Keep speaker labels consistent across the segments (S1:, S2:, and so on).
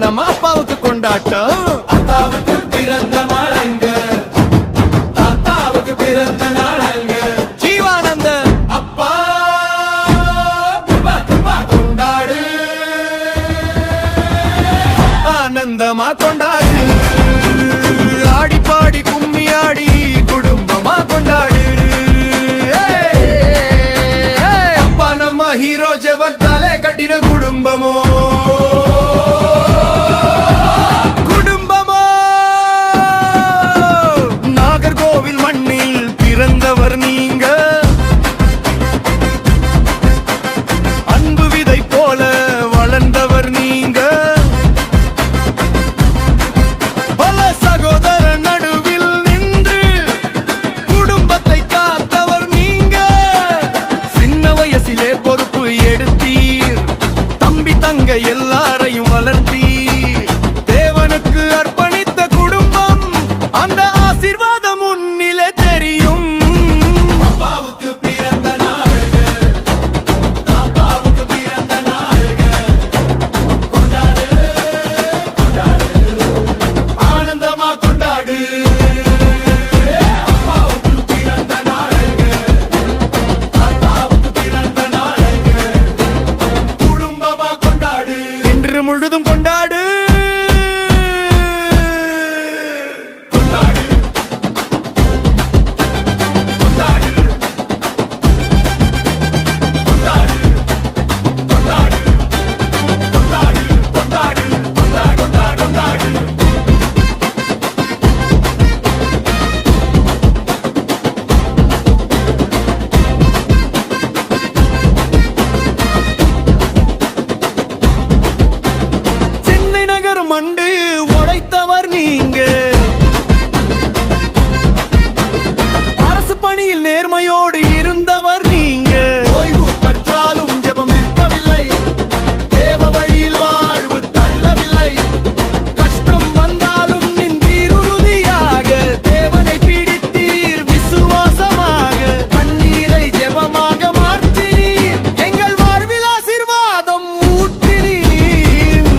S1: நம்ம அப்பாவுக்கு கொண்டாட்டம்.
S2: அப்பாவுக்கு பிறந்த நாளங்க, தாத்தாவுக்கு பிறந்த நாளங்க.
S1: ஜீவானந்த
S2: அப்பா கொண்டாடு,
S1: ஆனந்தமா கொண்டாடு. ஆடி பாடி கும்மி ஆடி குடும்பமா கொண்டாடு. அப்பா நம்ம ஹீரோ ஜெவன் தலை கட்டின குடும்பமோ குடும்பமோ. நாகர்கோவில் மண்ணில் பிறந்தவர் நீங்க, அன்பு விதை போல வளர்ந்தவர் நீங்க. பல சகோதர நடுவில் நின்று குடும்பத்தை காத்தவர் நீங்க. சின்ன வயசிலே பொறுப்பு எடுத்தீர், தம்பி தங்க எல்லாரையும் வளர்த்தீர். தேவனுக்கு அர்ப்பணித்த குடும்பம், அந்த ஆசீர்வாதம் உன்னிலே தெரியும்.
S2: அப்பாவுக்கு பிறந்த நாளுங்க, தாத்தாவுக்கு பிறந்த நாளுங்க. கொண்டாடு கொண்டாடு, ஆனந்தமா கொண்டாடு. அப்பாவுக்கு பிறந்த நாளுங்க, தாத்தாவுக்கு பிறந்த நாளுங்க. குடும்பமா கொண்டாடு,
S1: இன்று முழுதும் கொண்டாடு.
S2: கொண்டாடு கொண்டாடு கொண்டாடு கொண்டாடு கொண்டாடு கொண்டாடு கொண்டாடு கொண்டாடு.
S1: சென்னை நகர் மண்டு உடைத்தவர் நீங்க, அரசு பணியில் நேர்மையோடு இருந்தவர் நீங்க.
S2: ஓய்வு பெற்றாலும் ஜெபம் நிற்கவில்லை, தேவ வழியில் வாழ்வு தள்ளவில்லை.
S1: கஷ்டம் வந்தாலும் நின்றீர் உறுதியாக, தேவனை பிடித்தீர் விசுவாசமாக. கண்ணீரை ஜெபமாக மாற்றினீர், எங்கள் வாழ்வில் ஆசீர்வாதம் ஊற்றினீர்.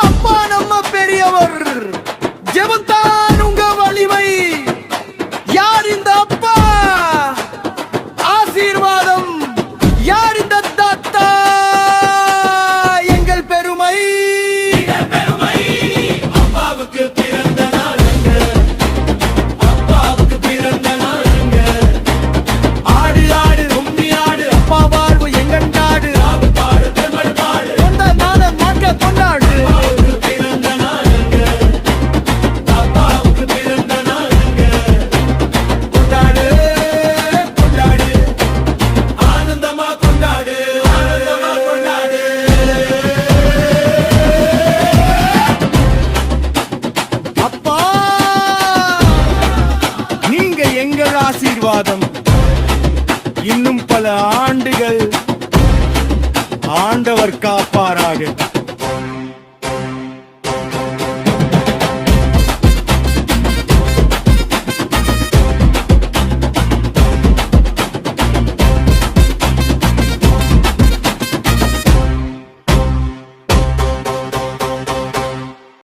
S1: அப்பா நம்ம பெரியவர், ஜெபந்தான் உங்க வலிமை. யார் இந்த அப்பா? ஆசீர்வாதம். யார் இந்த தாத்தா? எங்கள் பெருமை.
S2: பெருமை. அப்பாவுக்கு பிறந்த நாளுங்க, அப்பாவுக்கு பிறந்த நாளுங்க.
S1: ஆடு ஆடு உம்மி ஆடு, அப்பா வாழ்வு எங்கண்டாடு.
S2: பாடு பாடு தெம்மல் பாடு.
S1: கொண்ட நாளை மாற்ற கொண்டாடு.
S2: அப்பாவுக்கு பிறந்த நாளுங்க, அப்பாவுக்கு பிறந்த நாளுங்க. கொண்டாடு கொண்டாடு, ஆனந்தமா கொண்டாடு, ஆனந்தமா கொண்டாடு.
S1: அப்பா நீங்க எங்கள் ஆசீர்வாதம். இன்னும் பல ஆண்டுகள் ஆண்டவர் காப்பாராக.